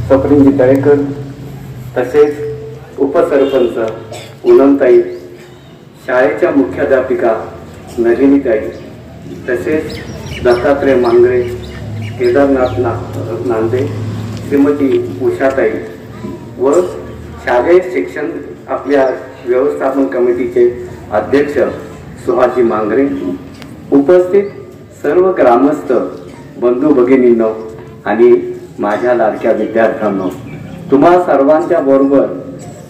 स्वप्नील तळेकर तसेच उपसरपंच पूनमताई, शाळेच्या मुख्याध्यापिका नलिनीताई, तसेच दत्तात्रय मांगरे, केदारनाथ नांदे, श्रीमती उषाताई व शालेय शिक्षण आपल्या व्यवस्थापन कमिटीचे अध्यक्ष सुहाजी मांगरे, उपस्थित सर्व ग्रामस्थ बंधू भगिनींनो आणि माझ्या लाडक्या विद्यार्थ्यांनो, तुम्हा सर्वांच्या बरोबर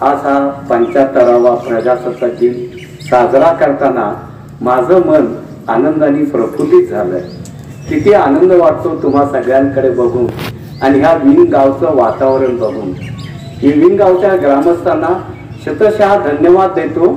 आज हा 75वा प्रजासत्ताक दिन साजरा करताना माझं मन आनंदाने प्रफुल्लित झालंय। किती आनंद वाटतो तुम्हा सगळ्यांकडे बघून आणि ह्या विंग गावचं वातावरण बघून। विंग गावच्या ग्रामस्थांना शतशः धन्यवाद देतो